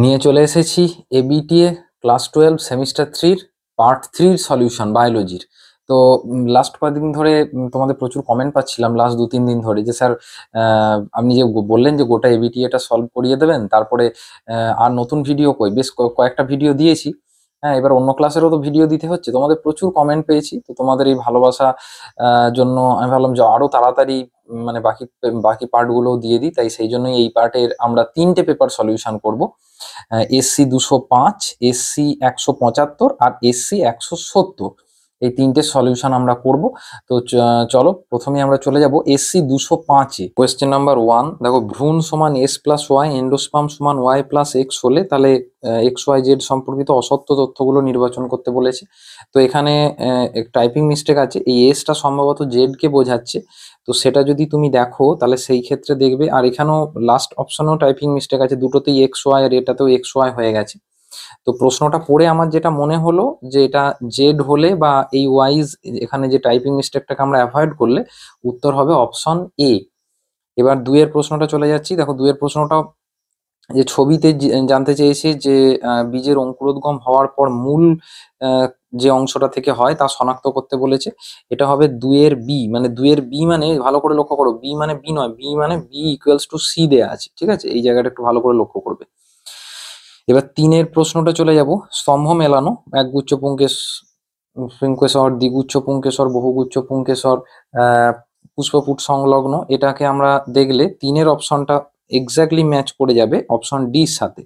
নিয়ে চলে এসেছি ABTA class 12 semester 3 part 3 solution বায়োলজির। তো লাস্ট কয়েকদিন ধরে তোমাদের প্রচুর কমেন্ট পাচ্ছিলাম লাস্ট 2-3 দিন ধরে যে স্যার আপনি যে বললেন যে গোটা এবিটিএটা সলভ করিয়ে দেবেন, তারপরে আর নতুন ভিডিও কই, বেশ কয়েকটা ভিডিও দিয়েছি। হ্যাঁ, এবার অন্য ক্লাসেরও তো ভিডিও দিতে হচ্ছে। তোমাদের প্রচুর কমেন্ট পেয়েছি, তো তোমাদের এই ভালোবাসা জন্য আমি ভাবলাম যে আরো তাড়াতাড়ি মানে বাকি বাকি পার্টগুলো দিয়ে দিই। তাই সেই জন্যই এই পার্টের আমরা 3টে পেপার সলিউশন করব। এসসি 205, এসসি 175 আর এসসি 170, এই 3টে সলিউশন আমরা করব। তো চলো প্রথমে আমরা চলে যাব এসসি 205-এ। কোয়েশ্চেন নাম্বার 1 দেখো, ভ্রূণ সমান এস প্লাস ওয়াই, এন্ডোস্পার্ম সমান ওয়াই প্লাস এক্স হলে তাহলে এক্স ওয়াই জেড সম্পর্কিত অসত্য তথ্যগুলো নির্বাচন করতে বলেছে। তো এখানে টাইপিং মিস্টেক আছে, এই এসটা সম্ভবত জেড কে বোঝাচ্ছে। তো সেটা যদি তুমি দেখো তাহলে সেই ক্ষেত্রে দেখবে, আর এখানেও লাস্ট অপশনেও টাইপিং মিস্টেক আছে, দুটোতেই এক্স ওয়াই আর এটাতেও এক্স ওয়াই হয়ে গেছে। তো প্রশ্নটা পড়ে আমার যেটা মনে হলো যে এটা জেড হলে বা এই ওয়াইজ এখানে যে টাইপিং মিস্টেকটাকে আমরা অ্যাভয়েড করলে উত্তর হবে অপশন এ। এবার দুইয়ের প্রশ্নটা চলে যাচ্ছি। দেখো দুইয়ের প্রশ্নটা যে ছবিতে জানতে চেয়েছে যে বীজের অঙ্কুরোদ্গম হওয়ার পর মূল যে অংশটা থেকে হয় তা শনাক্ত করতে বলেছে। এটা হবে দুইয়ের বি, মানে দুইয়ের বি মানে ভালো করে লক্ষ্য করো, বি মানে বি নয়, বি মানে বি ইকুয়ালস টু সি দেয়া আছে, ঠিক আছে? এই জায়গাটা একটু ভালো করে লক্ষ্য করবে। এবার তিনের প্রশ্নটা চলে যাব। স্তম্ভ মেলানো, একগুচ্ছ পুংকেশর, দ্বিগুচ্ছ পুংকেশর, বহুগুচ্ছ পুংকেশর, পুষ্পপুট সংলগ্ন, এটাকে আমরা দেখলে তিনের অপশনটা এক্স্যাক্টলি ম্যাচ করে যাবে অপশন ডির সাথে,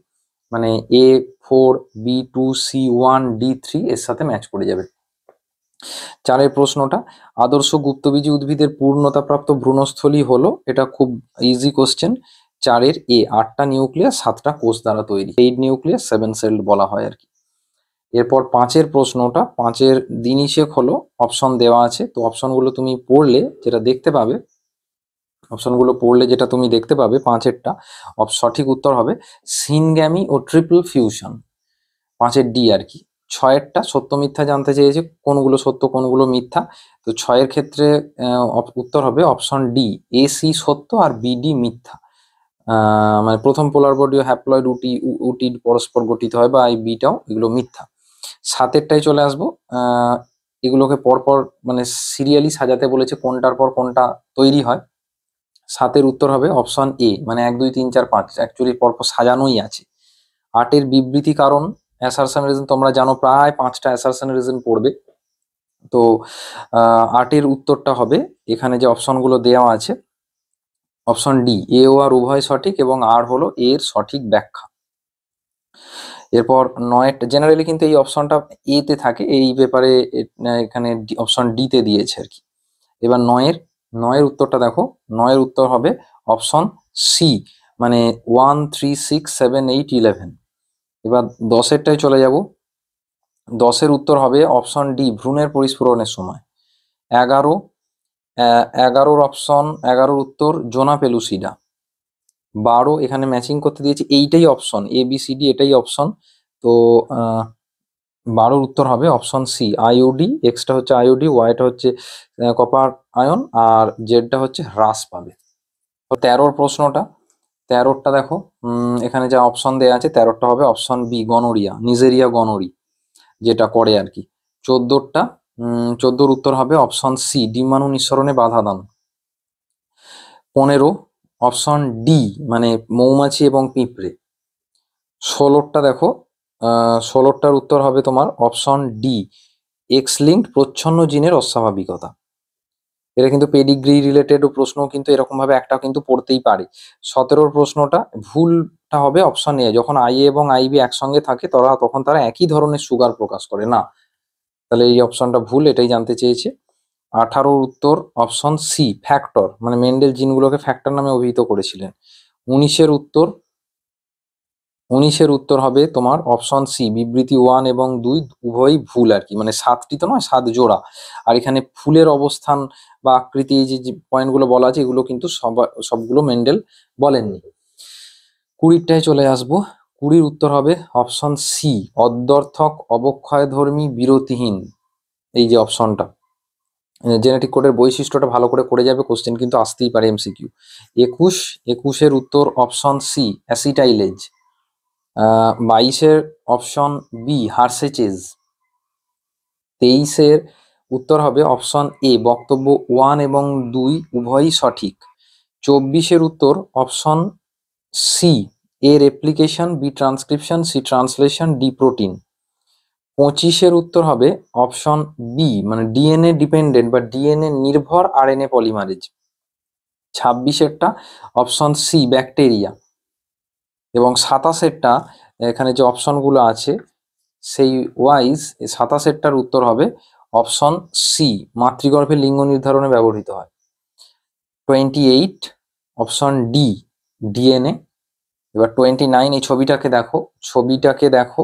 মানে A4, B2, C1, D3 এর সাথে ম্যাচ করে যাবে। চারের প্রশ্নটা, আদর্শ গুপ্তবীজী উদ্ভিদের পূর্ণতাপ্রাপ্ত ভ্রূণস্থলী হলো, এটা খুব ইজি কোশ্চেন। চারের এ, 8টা নিউক্লিয়াস 7টা কোষ দ্বারা তৈরি, 8 নিউক্লিয়াস 7 সেল বলা হয় আর কি। এরপর পাঁচের প্রশ্নটা, পাঁচের দিনিশেক হলো, অপশন দেওয়া আছে। তো অপশনগুলো তুমি পড়লে যেটা দেখতে পাবে, অপশনগুলো পড়লে যেটা তুমি দেখতে পাবে পাঁচেরটা সঠিক উত্তর হবে সিনগ্যামি ও ট্রিপল ফিউশন, পাঁচের ডি আর কি। ছয়েরটা সত্য মিথ্যা জানতে চেয়েছে, কোনগুলো সত্য কোনগুলো মিথ্যা। তো ছয়ের ক্ষেত্রে উত্তর হবে অপশন ডি, এসি সত্য আর বিডি মিথ্যা। মানে প্রথম পোলার বডি ও হ্যাপ্লয়েড উটিড পরস্পর গঠিত হয়, বা এই বিটাও, এগুলো মিথ্যা। সাতেরটাই চলে আসবো। এগুলোকে পরপর মানে সিরিয়ালি সাজাতে বলেছে, কোনটার পর কোনটা তৈরি হয়। সাতের উত্তর হবে অপশন এ, মানে 1 2 3 4 5 অ্যাকচুয়ালি পরপর সাজানোই আছে। আটের বিবৃতি কারণ অ্যাসারশন রিজন, তোমরা জানো প্রায় 5টা অ্যাসারশন রিজন পড়বে। তো আটের উত্তরটা হবে এখানে যে অপশনগুলো দেওয়া আছে, অপশন ডি, এ ও আর উভয় সঠিক এবং আর হলো এর সঠিক ব্যাখ্যা। এরপর নয়টা, জেনারেলি কিন্তু এই অপশনটা এ তে থাকে, এই পেপারে এখানে অপশন ডি তে দিয়েছে আর কি। এবার নয়ের উত্তরটা দেখো, নয়ের উত্তর হবে অপশন সি, মানে 1 3 6 7 8 11। এবার দশেরটায় চলে যাব। দশের উত্তর হবে অপশন ডি, ভ্রূণের পরিস্ফুরণের সময়। 11, 11-র অপশন, 11-র উত্তর জোনা পেলুসিডা। 12 এখানে ম্যাচিং করতে দিয়েছি, এইটাই option, A B C D এটাই অপশন। তো 12-র উত্তর হবে অপশন সি, আইওডি। এক্সটা হচ্ছে আইওডি, ওয়াইটা হচ্ছে কপার আয়ন, আর জেডটা হচ্ছে হ্রাস পাবে। তো 13-র প্রশ্নটা, 13-টা দেখো, এখানে যা অপশন দেওয়া আছে 13-টা হবে অপশন বি, গনোরিয়া, নিজেরিয়া গনোরি যেটা করে আর কি। 14-টা, 14-র উত্তর হবে অপশন সি, ডিম্বাণু নিঃসরণে বাধা দান। 15 অপশন ডি, মানে মৌমাছি এবং পিঁপড়ে। 16-টা দেখো, 16-টার উত্তর হবে তোমার অপশন ডি, এক্স লিঙ্কড প্রচ্ছন্ন জিনের অস্বাভাবিকতা। এটা কিন্তু পেডিগ্রি রিলেটেড প্রশ্ন, কিন্তু এরকম ভাবে একটা কিন্তু পড়তেই পারে। 17-র প্রশ্নটা, ভুলটা হবে অপশন এ, যখন আই এ এবং আইবি একসঙ্গে থাকে তখন তারা একই ধরনের সুগার প্রকাশ করে না, তাহলে এই অপশনটা ভুল, এটাই জানতে চেয়েছে। 18-র উত্তর অপশন সি, ফ্যাক্টর, মানে মেন্ডেল জিনগুলোকে ফ্যাক্টর নামে অভিহিত করেছিলেন। 19-এর উত্তর হবে তোমার অপশন সি, বিবৃতি 1 এবং 2 উভয়ই ভুল আর কি, মানে 7টি তো নয়, 7 জোড়া। আর এখানে ফুলের অবস্থান বা আকৃতি, এই যে পয়েন্টগুলো বলা আছে, এগুলো কিন্তু সবগুলো মেন্ডেল বলেননি। 20টায় চলে আসবো। 20-র উত্তর হবে অপশন সি, অদ্যর্থক অবক্ষয়ধর্মী বিরতিহীন, এই যে অপশনটা। জেনেটিক কোডের বৈশিষ্ট্যটা ভালো করে করে যাবে, কোশ্চেন কিন্তু আসতেই পারে এমসিকিউ। 21-এর উত্তর অপশন সি, অ্যাসিটাইলেজ। 22-এর অপশন বি হার্সেচেজ। 23-এর উত্তর হবে অপশন এ বক্তব্য 1 এবং 2 উভয়ই সঠিক। 24-এর উত্তর option C A replication, B transcription, C translation, D protein. 25-এর উত্তর হবে অপশন বি মানে ডিএনএ ডিপেন্ডেন্ট বা ডিএনএ নির্ভর আরএনএ পলিমারেজ। 26-এরটা অপশন সি ব্যাকটেরিয়া। এবং 27-এরটা এখানে যে অপশনগুলো আছে সেই ওয়াইজ 27-এরটার উত্তর হবে অপশন সি মাতৃগর্ভে লিঙ্গ নির্ধারণে ব্যবহৃত হয়। 28 অপশন ডি ডিএনএ। এবার 29 এই ছবিটাকে দেখো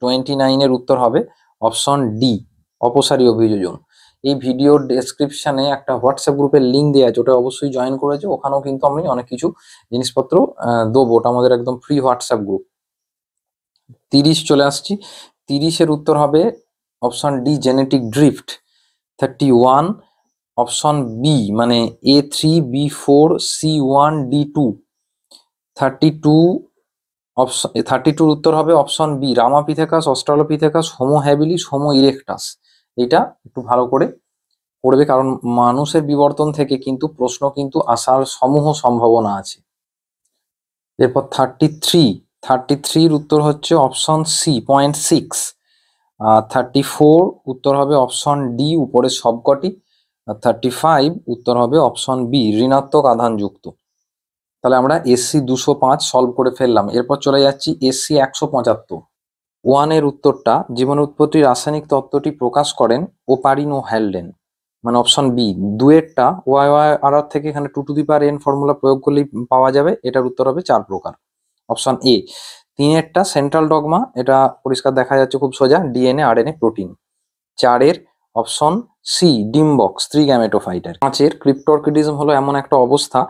29-এর উত্তর হবে অপশন ডি অপসারী অভিযোজন। এই ভিডিওর ডেসক্রিপশনে একটা হোয়াটসঅ্যাপ গ্রুপের লিঙ্ক দেওয়া আছে, ওটা অবশ্যই জয়েন করেছে। ওখানেও কিন্তু আমি অনেক কিছু জিনিসপত্র দেবো, ওটা আমাদের একদম ফ্রি হোয়াটসঅ্যাপ গ্রুপ। 30 চলে আসছি। 30-এর উত্তর হবে option D genetic drift. 31 option B মানে A3B4C1D2। 32 উত্তর হবে option B Ramapithecus, Australopithecus, Homo habilis, Homo erectus. এটা একটু ভালো করে পড়বে, কারণ মানুষের বিবর্তন থেকে কিন্তু প্রশ্ন কিন্তু আসার সমূহ সম্ভাবনা আছে। এরপর 33-র উত্তর হচ্ছে অপশন সি 0.6। আর 34 উত্তর হবে অপশন ডি উপরের সবকটি। আর 35 উত্তর হবে অপশন বি ঋণাত্মক আধানযুক্ত। তাহলে আমরা এসসি 205 সলভ করে ফেললাম। এরপর চলে যাচ্ছি এসসি 175। 1-এর উত্তরটা জীবনের উৎপত্তির রাসায়নিক তত্ত্বটি প্রকাশ করেন ওপারিন ও হ্যালডেন, মানে অপশন বি। 2-এরটা ওয়াই থেকে এখানে 2n ফর্মুলা প্রয়োগ করলেই পাওয়া যাবে। এটার উত্তর হবে 4 প্রকার, অপশন এ। 3-এরটা সেন্ট্রাল ডগমা, এটা পরিষ্কার দেখা যাচ্ছে খুব সোজা, ডিএনএ আরএনএ প্রোটিন। 4-এর অপশন সি ডিমবক্স 3 গ্যামেটোফাইটার। 5-এর ক্রিপ্টরকিডিজম হলো এমন একটা অবস্থা,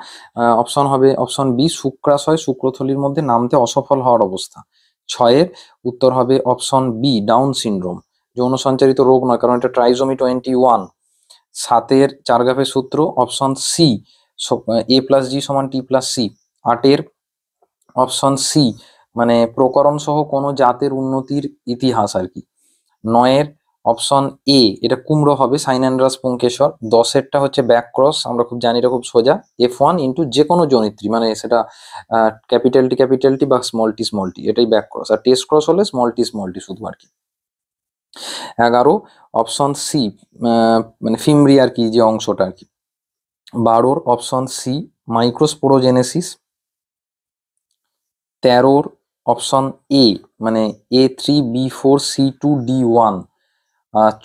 অপশন হবে অপশন বি শুক্রাশয় শুক্রথলির মধ্যে নামতে অসফল হওয়ার অবস্থা। 6-এর উত্তর হবে অপশন বি ডাউন সিনড্রোম, যৌন সঞ্চারিত রোগ নয় কারণ এটা ট্রাইজোমি 21। 7-এর চারগাফের সূত্র অপশন সি A+G=T+C। 8-এর অপশন সি মানে প্রকরণ সহ কোনো জাতের উন্নতির ইতিহাস আর কি। 9-এর অপশন এ এটা কুমড়ো হবে সাইনান্ড্রাস পুংকেশর। 10-এরটা হচ্ছে ব্যাক ক্রস, আমরা খুব জানি এটা খুব সোজা, F1 ইন্টু যে কোনো জনিত্রী, মানে সেটা ক্যাপিটাল টি বা স্মল টি, এটাই ব্যাক ক্রস। আর টেস্ট ক্রস হলে স্মল টি শুধু আর কি। 11 অপশন সি মানে ফিমরি আর কি যে অংশটা আর কি। 12-র option C microsporogenesis. 13-র option A মানে A3B4C2D1।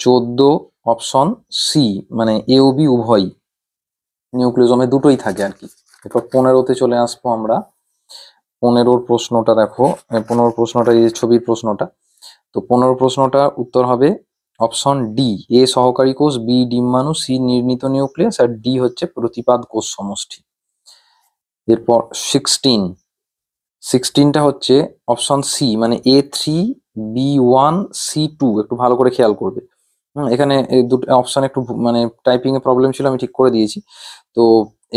14 অপশন সি মানে এ ও বি উভয়ই, নিউক্লিওজমে দুটোই থাকে আর কি। এরপর 15-তে চলে আসবো আমরা। 15-র প্রশ্নটা দেখো, 15-র প্রশ্নটা এই ছবির প্রশ্নটা। তো 15 প্রশ্নটা উত্তর হবে অপশন ডি এ সহকারী কোষ, বি ডিম্বাণু, সি নির্মিত নিউক্লিয়াস, আর ডি হচ্ছে প্রতিপাদ কোষ সমষ্টি। এরপর 16টা হচ্ছে অপশন সি মানে A3B1C2। একটু ভালো করে খেয়াল করবে। এখানে দুটো অপশন একটু মানে টাইপিং এ প্রবলেম ছিল, আমি ঠিক করে দিয়েছি। তো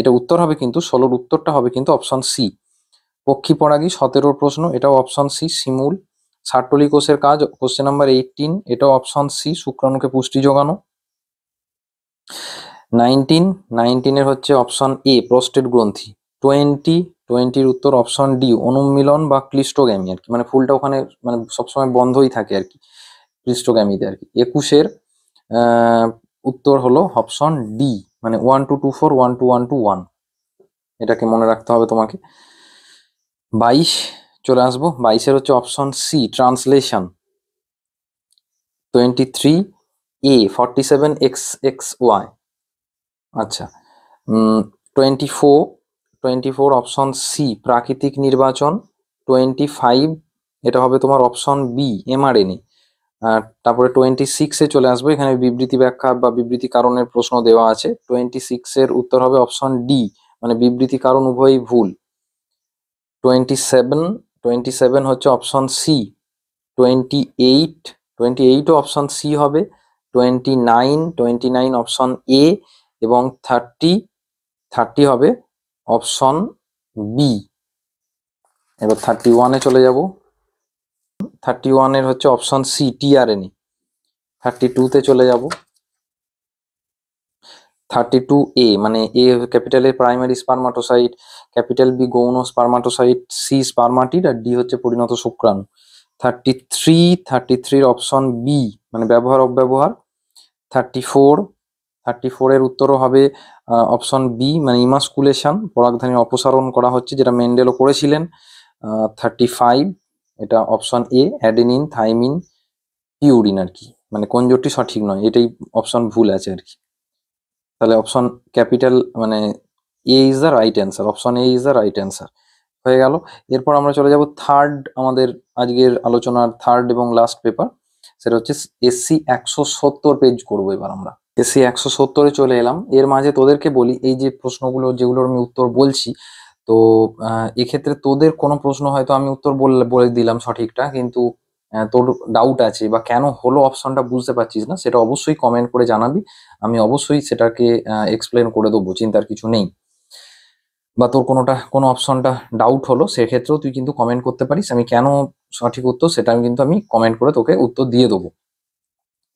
এটা উত্তর হবে কিন্তু 16-র উত্তরটা হবে কিন্তু অপশন সি পক্ষী পরাগী। 17-র প্রশ্ন এটাও অপশন সি শিমুল। সার্টলি কোষের কাজ কোশ্চেন নাম্বার 18, এটাও অপশন সি শুক্রাণুকে পুষ্টি যোগানো। 19-এর হচ্ছে অপশন এ প্রোস্টেট গ্রন্থি। 20-র উত্তর অপশন ডি অনুমিলন বা ক্লিস্টোগ্যামি আর কি, মানে ফুলটা ওখানে মানে সবসময় বন্ধই থাকে আর কি ক্লিস্টোগ্যামিতে আর কি। 21-এর উত্তর হলো অপশন ডি মানে 1224 1212 এটাকে মনে রাখতে হবে তোমাকে। 22 চলে আসবো। 22-এর হচ্ছে অপশন সি ট্রান্সলেশন। 23 A47XXY। আচ্ছা। 24 অপশন সি প্রাকৃতিক নির্বাচন। 25 এটা হবে তোমার অপশন বি এমআরএনএ। তারপরে 26-এ চলে আসবো, এখানে বিবৃতি ব্যাখ্যা বা বিবৃতি কারণের প্রশ্ন দেওয়া আছে। 26-এর উত্তর হবে অপশন ডি মানে বিবৃতি কারণ উভয়ই ভুল। 27 হচ্ছে অপশন সি। 28ও অপশন সি হবে। 29 অপশন এ এবং 30 হবে অপশন বি। এবার 31-এ চলে যাব। 31 এর হচ্ছে অপশন সি টিআরএনএ। 32 তে চলে যাব। 32A মানে A capital A primary spermatocyte, capital B গৌণ স্পারমাটোসাইট, সি স্পারমাটিড আর ডি হচ্ছে পরিণত শুক্রাণু। 33 অপশন বি মানে ব্যবহার অব্যবহার। 34 এর উত্তরও হবে অপশন বি মানে ইমাস্কুলেশন, পরাগধানীর অপসারণ করা হচ্ছে, যেটা মেন্ডেলও করেছিলেন। 35 এটা option A adenine thymine purine আর কি, মানে কোন জোটটি সঠিক নয়, এটাই অপশন ভুল আছে আর কি। তাহলে অপশন ক্যাপিটাল মানে A is the right answer, option A is the right answer হয়ে গেল। এরপর আমরা চলে যাব থার্ড, আমাদের আজকের আলোচনার থার্ড এবং লাস্ট পেপার, সেটা হচ্ছে এসসি 170 পেজ করবো এবার আমরা। এসসি 170-এ চলে এলাম। এর মাঝে তোদেরকে বলি, এই যে প্রশ্নগুলো যেগুলোর আমি উত্তর বলছি, তো এক্ষেত্রে তোদের কোনো প্রশ্ন হয়তো আমি উত্তর বলে দিলাম সঠিকটা, কিন্তু তোর ডাউট আছে বা কেন হলো অপশনটা বুঝতে পারছিস না, সেটা অবশ্যই কমেন্ট করে জানাবি, আমি অবশ্যই সেটাকে এক্সপ্লেন করে দেবো, চিন্তার কিছু নেই। বা তোর কোনো অপশনটা ডাউট হলো, সেক্ষেত্রেও তুই কিন্তু কমেন্ট করতে পারিস, আমি কেন সঠিক উত্তর সেটা আমি কমেন্ট করে তোকে উত্তর দিয়ে দেবো।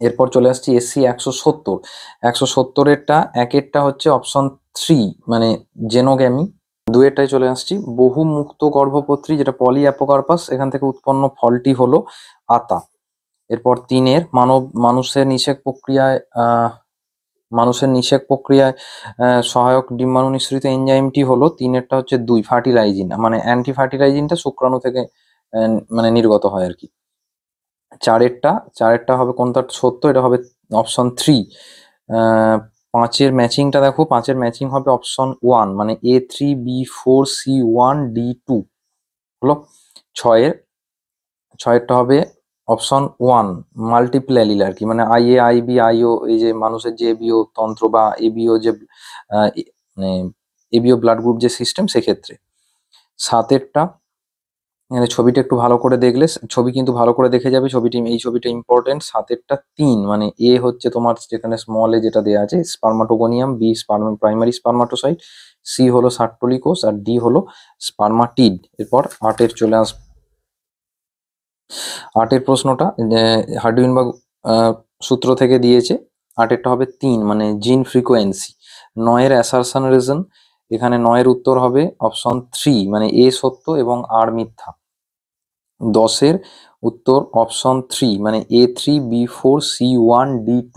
এরপর চলে আসছি এসসি 170 একেরটা হচ্ছে অপশন 3 মানে জেনোগ্যামি। দুয়েরটায় চলে আসছি বহু মুক্ত গর্ভপত্রী, যেটা পলি অ্যাপোকার্পাস, এখান থেকে উৎপন্ন ফলটি হলো আতা। এরপর 3 মানুষের নিষেক প্রক্রিয়ায় সহায়ক ডিম্বাণু নিঃসৃত এনজাইমটি হলো 3-এরটা হচ্ছে 2 ফার্টিলাইজিন, মানে অ্যান্টি ফার্টিলাইজিনটা শুক্রাণু থেকে মানে নির্গত হয় আর কি। 4-এরটা হবে কোনটা সত্য, এটা হবে অপশন 3। 5-এর ম্যাচিংটা দেখো, 5-এর ম্যাচিং হবে অপশন 1 মানে A3B4C1D2 হলো। 6-এরটা হবে অপশন 1 মাল্টিপল অ্যালিল আর কি, মানে IA IB IO, এই যে মানুষের যে এবিও তন্ত্র বা এবিও যে মানে এবিও ব্লাড গ্রুপ যে সিস্টেম, সেক্ষেত্রে। 7-এরটা এখানে ছবিটা একটু ভালো করে দেখলে, ছবি কিন্তু ভালো করে দেখে যাবে, এই ছবিটা ইম্পর্টেন্ট। 7-এরটা 3 মানে এ হচ্ছে তোমার যেখানে স্মল এ যেটা দেওয়া আছে স্পার্মাটোগোনিয়াম, বি প্রাইমারি স্পার্মাটোসাইট, সি হলো সার্টোলিকোস আর ডি হলো স্পার্মাটিড। এরপর 8-এর চলে আসবে। 8-এর প্রশ্নটা হার্ডউইনবার্গ সূত্র থেকে দিয়েছে। 8-এরটা হবে 3 মানে জিন ফ্রিকোয়েন্সি। 9-এর অ্যাসারশন রিজন, এখানে 9-এর উত্তর হবে অপশন 3 মানে এ সত্য এবং আর মিথ্যা। 10-এর উত্তর অপশন 3 মানে A3B4C1D2।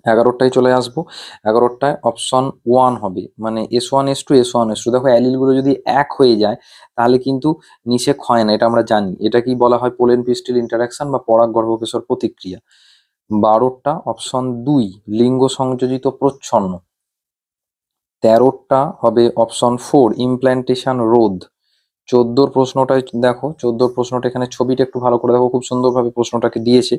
11টায় চলে আসবো। 11টায় অপশন 1 হবে মানে S1S2 দেখো অ্যালিলগুলো যদি এক হয়ে যায় তাহলে কিন্তু নিষেক হয় না, এটা আমরা জানি, এটা কি বলা হয় পোলেন পিস্টিল ইন্টারাকশন বা পরাগ গর্ভকেশর প্রতিক্রিয়া। 12টা অপশন 2 লিঙ্গ সংযোজিত প্রচ্ছন্ন। 13টা হবে অপশন 4 ইমপ্ল্যান্টেশন রোধ। 14 প্রশ্নটাই দেখো, 14 প্রশ্নটা এখানে ছবিটা একটু ভালো করে দেখো, খুব সুন্দরভাবে প্রশ্নটাকে দিয়েছে।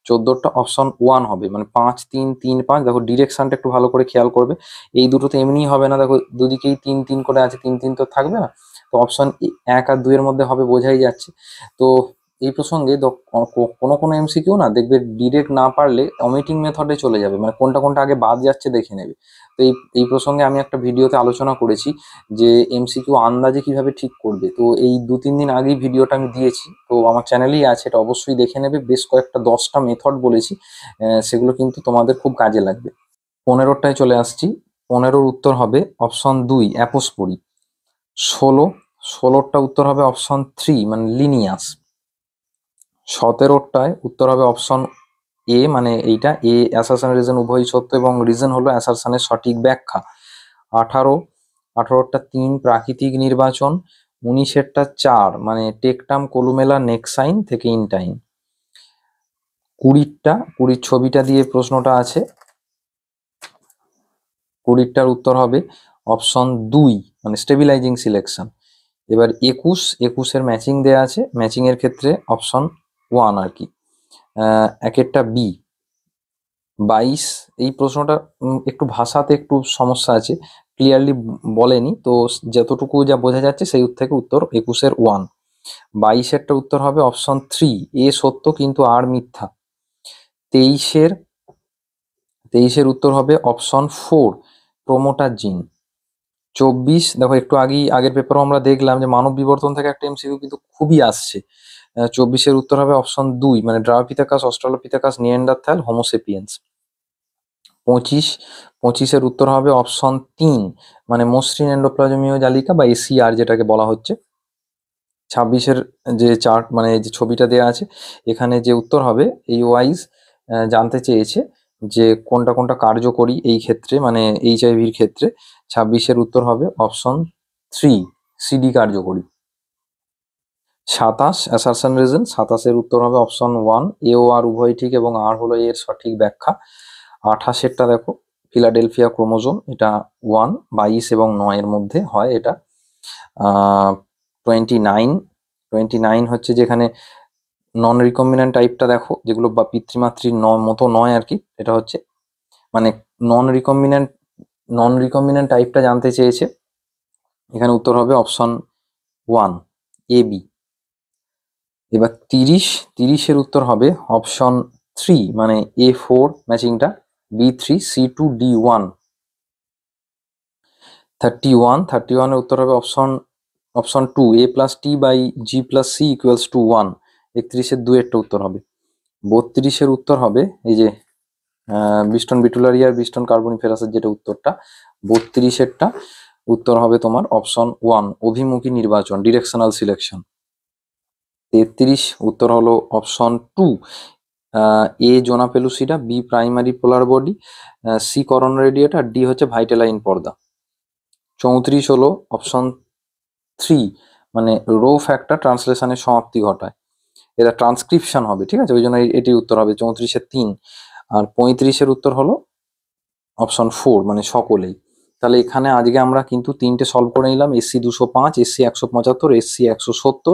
14টা অপশন 1 হবে মানে 5 3 3 5, দেখো ডিরেকশনটা একটু ভালো করে খেয়াল করবে, এই দুটো তো এমনি হবে না, দেখো দুদিকেই 3 3 করে আছে, 3 3 তো থাকবে না, তো অপশন 1 আর 2 এর মধ্যে হবে, বোঝাই যাচ্ছে। তো এই প্রসঙ্গে কোনো কোনো এমসিকিউ না দেখবে ডিরেক্ট না পারলে অমিটিং মেথডে চলে যাবে, মানে কোনটা কোনটা আগে বাদ যাচ্ছে দেখে নেবে। তো এই প্রসঙ্গে আমি একটা ভিডিওতে আলোচনা করেছি যে এমসিকিউ আন্দাজে কিভাবে ঠিক করবে, তো এই 2-3 দিন আগেই ভিডিওটা আমি দিয়েছি, তো আমার চ্যানেলেই আছে, এটা অবশ্যই দেখে নেবে, বেশ কয়েকটা 10টা মেথড বলেছি, সেগুলো কিন্তু তোমাদের খুব কাজে লাগবে। 15টায় চলে আসছি। 15-র উত্তর হবে অপশন 2 অ্যাপোস্পোরি। 16টা উত্তর হবে অপশন 3 মানে লিনিয়াস। 17টায় উত্তর হবে অপশন এ মানে এইটা এ অ্যাসারশন রিজন উভয়ই সত্য এবং রিজন হলো অ্যাসারশনের সঠিক ব্যাখ্যা। 18টা 3 প্রাকৃতিক নির্বাচন। 19-এরটা 4 মানে টেকটাম কলুমেলা নেক্সাইন থেকে ইনটাইন। 20 ছবিটা দিয়ে প্রশ্নটা আছে, 20টার উত্তর হবে অপশন 2 মানে স্টেবিলাইজিং সিলেকশন। এবার 21-এর ম্যাচিং দেয়া আছে, ম্যাচিং এর ক্ষেত্রে অপশন 1 আর কি। একেরটা বি। 22 এই প্রশ্নটা একটু ভাষাতে একটু সমস্যা আছে, ক্লিয়ারলি বলেনি, তো যতটুকু যা বোঝা যাচ্ছে সেই থেকে উত্তর 21-এর 1। 22-এরটা উত্তর হবে অপশন 3 এ সত্য কিন্তু আর মিথ্যা। 23-এর উত্তর হবে অপশন 4 প্রোমোটার জিন। 24 দেখো একটু আগের পেপারও আমরা দেখলাম যে মানব বিবর্তন থেকে একটা এমসিকিউ কিন্তু খুবই আসছে, 24-এর উত্তর হবে অপশন 2 মানে ড্রায়োপিথেকাস, অস্ট্রালোপিথেকাস, নিয়ান্ডারথ্যাল, হোমোসেপিয়েন্স। 25-এর উত্তর হবে অপশন 3 মানে মসৃণ এন্ডোপ্লাজমীয় জালিকা বা এসিআর যেটাকে বলা হচ্ছে। 26-এর যে চার্ট মানে যে ছবিটা দেওয়া আছে এখানে যে উত্তর হবে এই ওয়াইজ জানতে চেয়েছে যে কোনটা কোনটা কার্যকরী এই ক্ষেত্রে মানে এইচআইভির ক্ষেত্রে। 26-এর উত্তর হবে অপশন 3 সিডি কার্যকরী। 27 অ্যাসারশন রিজন, 27-এর উত্তর হবে অপশন 1 এ ও আর উভয় ঠিক এবং আর হলো এর সঠিক ব্যাখ্যা। 28-এরটা দেখো ফিলাডেলফিয়া ক্রোমোজোম, এটা 1, 22 এবং 9 এর মধ্যে হয় এটা। 29 হচ্ছে যেখানে নন রিকম্বিনেন্ট টাইপটা দেখো যেগুলো বা পিতৃমাতৃর মতো নয় আর কি, এটা হচ্ছে মানে নন রিকম্বিনেন্ট টাইপটা জানতে চেয়েছে। এখানে উত্তর হবে অপশন 1 এ বি। এবার 30-এর উত্তর হবে অপশন 3 মানে A4 ম্যাচিংটা B3 C2 D1। 31-এর উত্তর হবে অপশন 2 A+T/G+C=1। 31-এর 2-এরটা উত্তর হবে। 32-এর উত্তর হবে এই যে বিস্টন বিটুলারিয়ার বিস্টন কার্বনিফেরাসের যেটা উত্তরটা, 32-এরটা উত্তর হবে তোমার অপশন 1 অভিমুখী নির্বাচন ডিরেকশনাল সিলেকশন। 33 উত্তর হলো অপশন 2 এ জোনা পেলুসিডা, বি প্রাইমারি পোলার বডি, সি করন রেডিয়েটার, ডি হচ্ছে ভাইটালাইন পর্দা। 34 হলো অপশন 3 মানে রো ফ্যাক্টর ট্রান্সলেশনের সমাপ্তি ঘটায়, এটা ট্রান্সক্রিপশন হবে, ঠিক আছে, ওই জন্য এটি উত্তর হবে 34-এর 3। আর 35-এর উত্তর হলো অপশন 4 মানে সকলেই। তাহলে এখানে আজকে আমরা কিন্তু 3টে সলভ করে নিলাম, এসসি 205, এসসি 175, এসসি 170।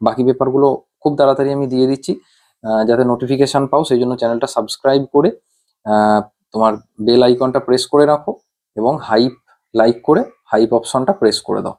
বাকি পেপারগুলো খুব তাড়াতাড়ি আমি দিয়ে দিচ্ছি, যাতে নোটিফিকেশন পাও সেই জন্য চ্যানেলটা সাবস্ক্রাইব করে তোমার বেল আইকনটা প্রেস করে রাখো এবং লাইক করে হাইপ অপশনটা প্রেস করে দাও।